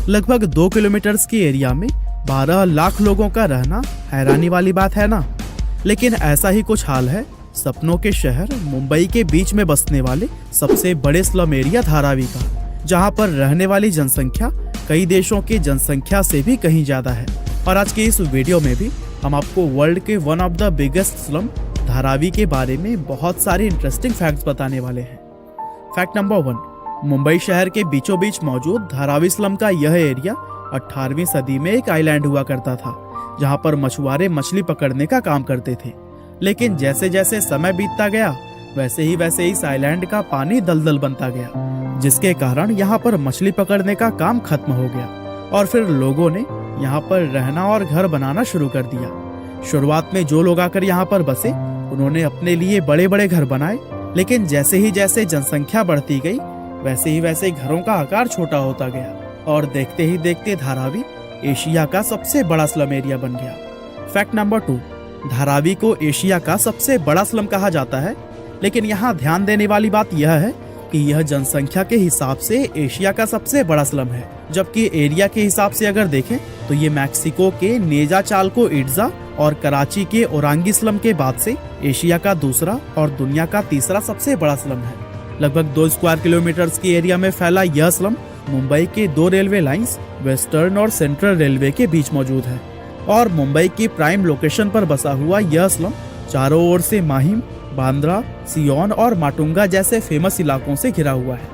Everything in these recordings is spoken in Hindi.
लगभग 2 किलोमीटर की एरिया में 12 लाख लोगों का रहना हैरानी वाली बात है ना। लेकिन ऐसा ही कुछ हाल है सपनों के शहर मुंबई के बीच में बसने वाले सबसे बड़े स्लम एरिया धारावी का, जहां पर रहने वाली जनसंख्या कई देशों की जनसंख्या से भी कहीं ज्यादा है। और आज के इस वीडियो में भी हम आपको वर्ल्ड के one of the biggest slum Dharavi के बारे में बहुत सारे इंटरेस्टिंग फैक्ट्स बताने वाले हैं। फैक्ट नंबर 1, मुंबई शहर के बीचों बीच मौजूद धारावी स्लम का यह एरिया 18वीं सदी में एक आइलैंड हुआ करता था, जहां पर मछुआरे मछली पकड़ने का काम करते थे। लेकिन जैसे जैसे समय बीतता गया वैसे ही इस आइलैंड का पानी दलदल बनता गया, जिसके कारण यहाँ पर मछली पकड़ने का काम खत्म हो गया और फिर लोगों ने यहाँ पर रहना और घर बनाना शुरू कर दिया। शुरुआत में जो लोग आकर यहाँ पर बसे उन्होंने अपने लिए बड़े बड़े घर बनाए, लेकिन जैसे ही जनसंख्या बढ़ती गई वैसे ही घरों का आकार छोटा होता गया और देखते ही देखते धारावी एशिया का सबसे बड़ा स्लम एरिया बन गया। फैक्ट नंबर 2, धारावी को एशिया का सबसे बड़ा स्लम कहा जाता है, लेकिन यहाँ ध्यान देने वाली बात यह है कि यह जनसंख्या के हिसाब से एशिया का सबसे बड़ा स्लम है, जबकि एरिया के हिसाब से अगर देखें तो ये मैक्सिको के नेजा चाल्को इट्जा और कराची के ओरांगी स्लम के बाद से एशिया का दूसरा और दुनिया का तीसरा सबसे बड़ा स्लम है। लगभग 2 स्क्वायर किलोमीटर की एरिया में फैला यह स्लम मुंबई के 2 रेलवे लाइंस वेस्टर्न और सेंट्रल रेलवे के बीच मौजूद है और मुंबई की प्राइम लोकेशन पर बसा हुआ यह स्लम चारों ओर से माहिम, बांद्रा, सियोन और माटुंगा जैसे फेमस इलाकों से घिरा हुआ है।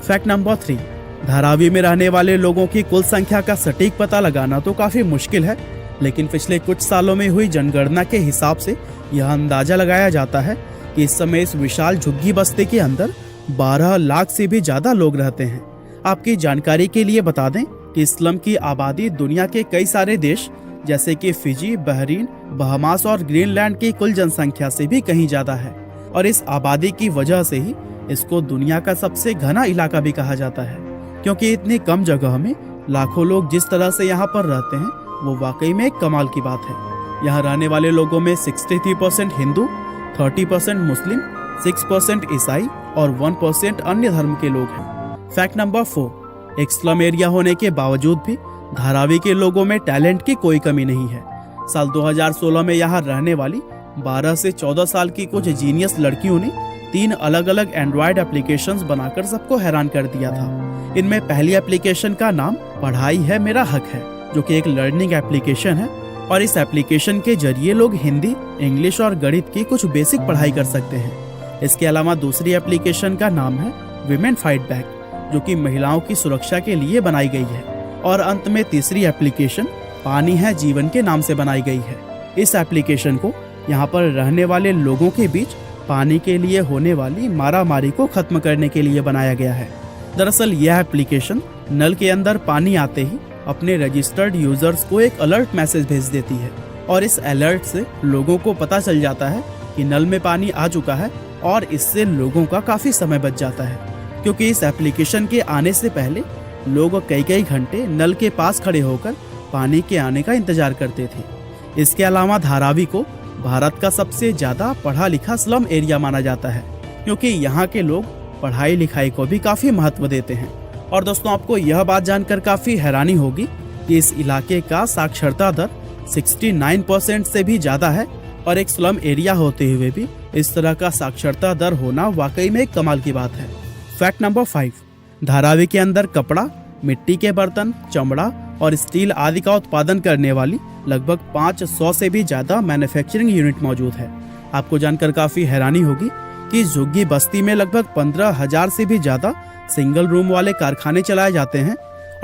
फैक्ट नंबर 3, धारावी में रहने वाले लोगों की कुल संख्या का सटीक पता लगाना तो काफी मुश्किल है, लेकिन पिछले कुछ सालों में हुई जनगणना के हिसाब से यह अंदाजा लगाया जाता है कि इस समय इस विशाल झुग्गी बस्ती के अंदर 12 लाख से भी ज्यादा लोग रहते हैं। आपकी जानकारी के लिए बता दें कि इस स्लम की आबादी दुनिया के कई सारे देश जैसे कि फिजी, बहरीन, बहामास और ग्रीनलैंड की कुल जनसंख्या से भी कहीं ज्यादा है और इस आबादी की वजह से ही इसको दुनिया का सबसे घना इलाका भी कहा जाता है, क्योंकि इतनी कम जगह में लाखों लोग जिस तरह से यहाँ पर रहते हैं वो वाकई में एक कमाल की बात है। यहाँ रहने वाले लोगों में 63% हिंदू, 30% मुस्लिम, 6% ईसाई और 1% अन्य धर्म के लोग हैं। फैक्ट नंबर 4, एक स्लम एरिया होने के बावजूद भी धारावी के लोगों में टैलेंट की कोई कमी नहीं है। साल 2016 में यहाँ रहने वाली 12 से 14 साल की कुछ जीनियस लड़कियों ने 3 अलग अलग एंड्रॉयड एप्लीकेशंस बनाकर सबको हैरान कर दिया था। इनमें पहली एप्लीकेशन का नाम पढ़ाई है मेरा हक है, जो कि एक लर्निंग एप्लीकेशन है और इस एप्लीकेशन के जरिए लोग हिंदी, इंग्लिश और गणित की कुछ बेसिक पढ़ाई कर सकते हैं। इसके अलावा दूसरी एप्लीकेशन का नाम है विमेन फाइट बैक, जो कि महिलाओं की सुरक्षा के लिए बनाई गई है और अंत में तीसरी एप्लीकेशन पानी है जीवन के नाम से बनाई गई है। इस एप्लीकेशन को यहाँ पर रहने वाले लोगों के बीच पानी के लिए होने वाली मारामारी को खत्म करने के लिए बनाया गया है। दरअसल यह एप्लीकेशन नल के अंदर पानी आते ही अपने रजिस्टर्ड यूजर्स को एक अलर्ट मैसेज भेज देती है और इस अलर्ट से लोगों को पता चल जाता है कि नल में पानी आ चुका है और इससे लोगों का काफी समय बच जाता है, क्योंकि इस एप्लीकेशन के आने से पहले लोग कई घंटे नल के पास खड़े होकर पानी के आने का इंतजार करते थे। इसके अलावा धारावी को भारत का सबसे ज्यादा पढ़ा लिखा स्लम एरिया माना जाता है, क्योंकि यहाँ के लोग पढ़ाई लिखाई को भी काफी महत्व देते हैं। और दोस्तों, आपको यह बात जानकर काफी हैरानी होगी कि इस इलाके का साक्षरता दर 69% से भी ज्यादा है और एक स्लम एरिया होते हुए भी इस तरह का साक्षरता दर होना वाकई में एक कमाल की बात है। फैक्ट नंबर 5, धारावी के अंदर कपड़ा, मिट्टी के बर्तन, चमड़ा और स्टील आदि का उत्पादन करने वाली लगभग 500 से भी ज्यादा मैन्युफैक्चरिंग यूनिट मौजूद है। आपको जानकर काफी हैरानी होगी कि इस झुग्गी बस्ती में लगभग 15,000 से भी ज्यादा सिंगल रूम वाले कारखाने चलाए जाते हैं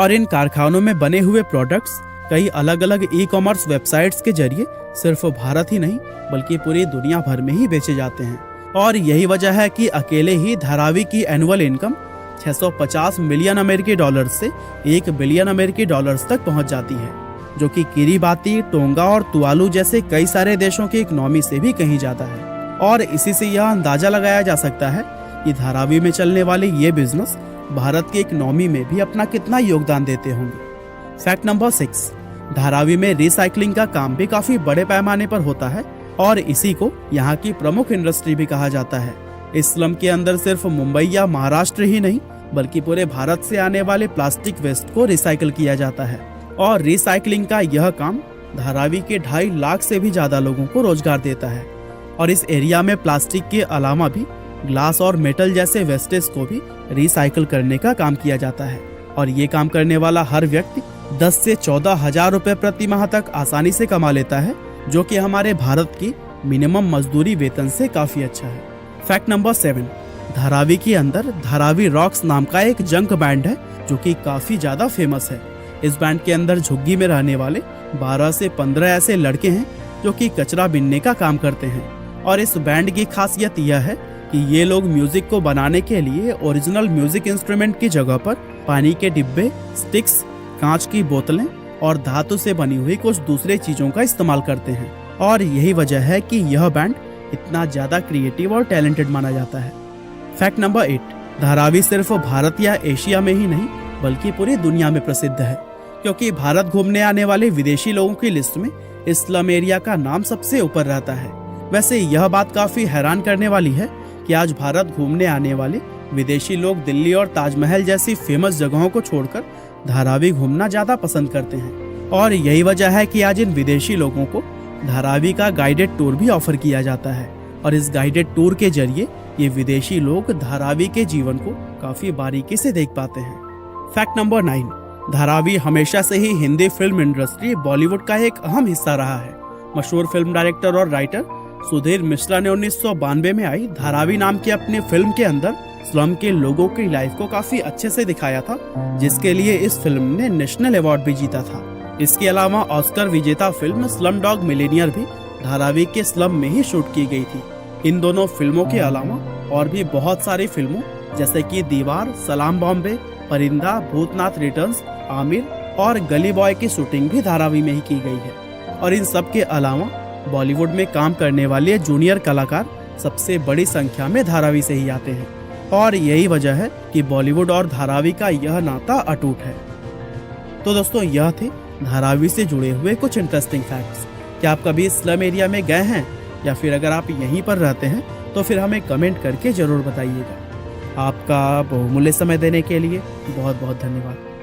और इन कारखानों में बने हुए प्रोडक्ट्स कई अलग अलग ई-कॉमर्स वेबसाइट्स के जरिए सिर्फ भारत ही नहीं बल्कि पूरी दुनिया भर में ही बेचे जाते हैं। और यही वजह है कि अकेले ही धारावी की एनुअल इनकम 650 मिलियन अमेरिकी डॉलर से 1 बिलियन अमेरिकी डॉलर्स तक पहुंच जाती है, जो कि किरीबाती, टोंगा और तुवालू जैसे कई सारे देशों की इकोनॉमी से भी कहीं ज्यादा है। और इसी से यह अंदाजा लगाया जा सकता है कि धारावी में चलने वाले ये बिजनेस भारत की इकोनॉमी में भी अपना कितना योगदान देते होंगे। फैक्ट नंबर 6, धारावी में रिसाइकलिंग का काम भी काफी बड़े पैमाने पर होता है और इसी को यहाँ की प्रमुख इंडस्ट्री भी कहा जाता है। इस स्लम के अंदर सिर्फ मुंबई या महाराष्ट्र ही नहीं बल्कि पूरे भारत से आने वाले प्लास्टिक वेस्ट को रिसाइकल किया जाता है। और रिसाइकलिंग का यह काम धारावी के 2.5 लाख से भी ज्यादा लोगों को रोजगार देता है। और इस एरिया में प्लास्टिक के अलावा भी ग्लास और मेटल जैसे वेस्टेज को भी रिसाइकल करने का काम किया जाता है। और ये काम करने वाला हर व्यक्ति 10 से 14 हजार रुपए प्रति माह तक आसानी से कमा लेता है, जो कि हमारे भारत की मिनिमम मजदूरी वेतन से काफी अच्छा है। फैक्ट नंबर 7, धारावी के अंदर धारावी रॉक्स नाम का एक जंक बैंड है जो कि काफी ज्यादा फेमस है। इस बैंड के अंदर झुग्गी में रहने वाले 12 से 15 ऐसे लड़के हैं जो कि कचरा बीनने का काम करते हैं। और इस बैंड की खासियत यह है कि ये लोग म्यूजिक को बनाने के लिए ओरिजिनल म्यूजिक इंस्ट्रूमेंट की जगह पर पानी के डिब्बे, स्टिक्स, कांच की बोतलें और धातु से बनी हुई कुछ दूसरे चीजों का इस्तेमाल करते हैं। और यही वजह है कि यह बैंड इतना ज्यादा क्रिएटिव और टैलेंटेड माना जाता है। फैक्ट नंबर 8, धारावी सिर्फ भारत या एशिया में ही नहीं बल्कि पूरी दुनिया में प्रसिद्ध है, क्योंकि भारत घूमने आने वाले विदेशी लोगों की लिस्ट में इस स्लम एरिया का नाम सबसे ऊपर रहता है। वैसे यह बात काफी हैरान करने वाली है कि आज भारत घूमने आने वाले विदेशी लोग दिल्ली और ताजमहल जैसी फेमस जगहों को छोड़कर धारावी घूमना ज्यादा पसंद करते हैं। और यही वजह है कि आज इन विदेशी लोगों को धारावी का गाइडेड टूर भी ऑफर किया जाता है। और इस गाइडेड टूर के जरिए ये विदेशी लोग धारावी के जीवन को काफी बारीकी से देख पाते हैं। फैक्ट नंबर 9, धारावी हमेशा से ही हिंदी फिल्म इंडस्ट्री बॉलीवुड का एक अहम हिस्सा रहा है। मशहूर फिल्म डायरेक्टर और राइटर सुधीर मिश्रा ने 1992 में आई धारावी नाम की अपनी फिल्म के अंदर स्लम के लोगों की लाइफ को काफी अच्छे से दिखाया था, जिसके लिए इस फिल्म ने नेशनल अवार्ड भी जीता था। इसके अलावा ऑस्कर विजेता फिल्म स्लम डॉग मिलेनियर भी धारावी के स्लम में ही शूट की गई थी। इन दोनों फिल्मों के अलावा और भी बहुत सारी फिल्मों जैसे कि दीवार, सलाम बॉम्बे, परिंदा, भूतनाथ रिटर्न्स, आमिर और गली बॉय की शूटिंग भी धारावी में ही की गई है। और इन सब के अलावा बॉलीवुड में काम करने वाले जूनियर कलाकार सबसे बड़ी संख्या में धारावी से ही आते हैं। और यही वजह है कि बॉलीवुड और धारावी का यह नाता अटूट है। तो दोस्तों, यह थे धारावी से जुड़े हुए कुछ इंटरेस्टिंग फैक्ट्स। क्या आप कभी स्लम एरिया में गए हैं, या फिर अगर आप यहीं पर रहते हैं तो फिर हमें कमेंट करके जरूर बताइएगा। आपका बहुमूल्य समय देने के लिए बहुत बहुत धन्यवाद।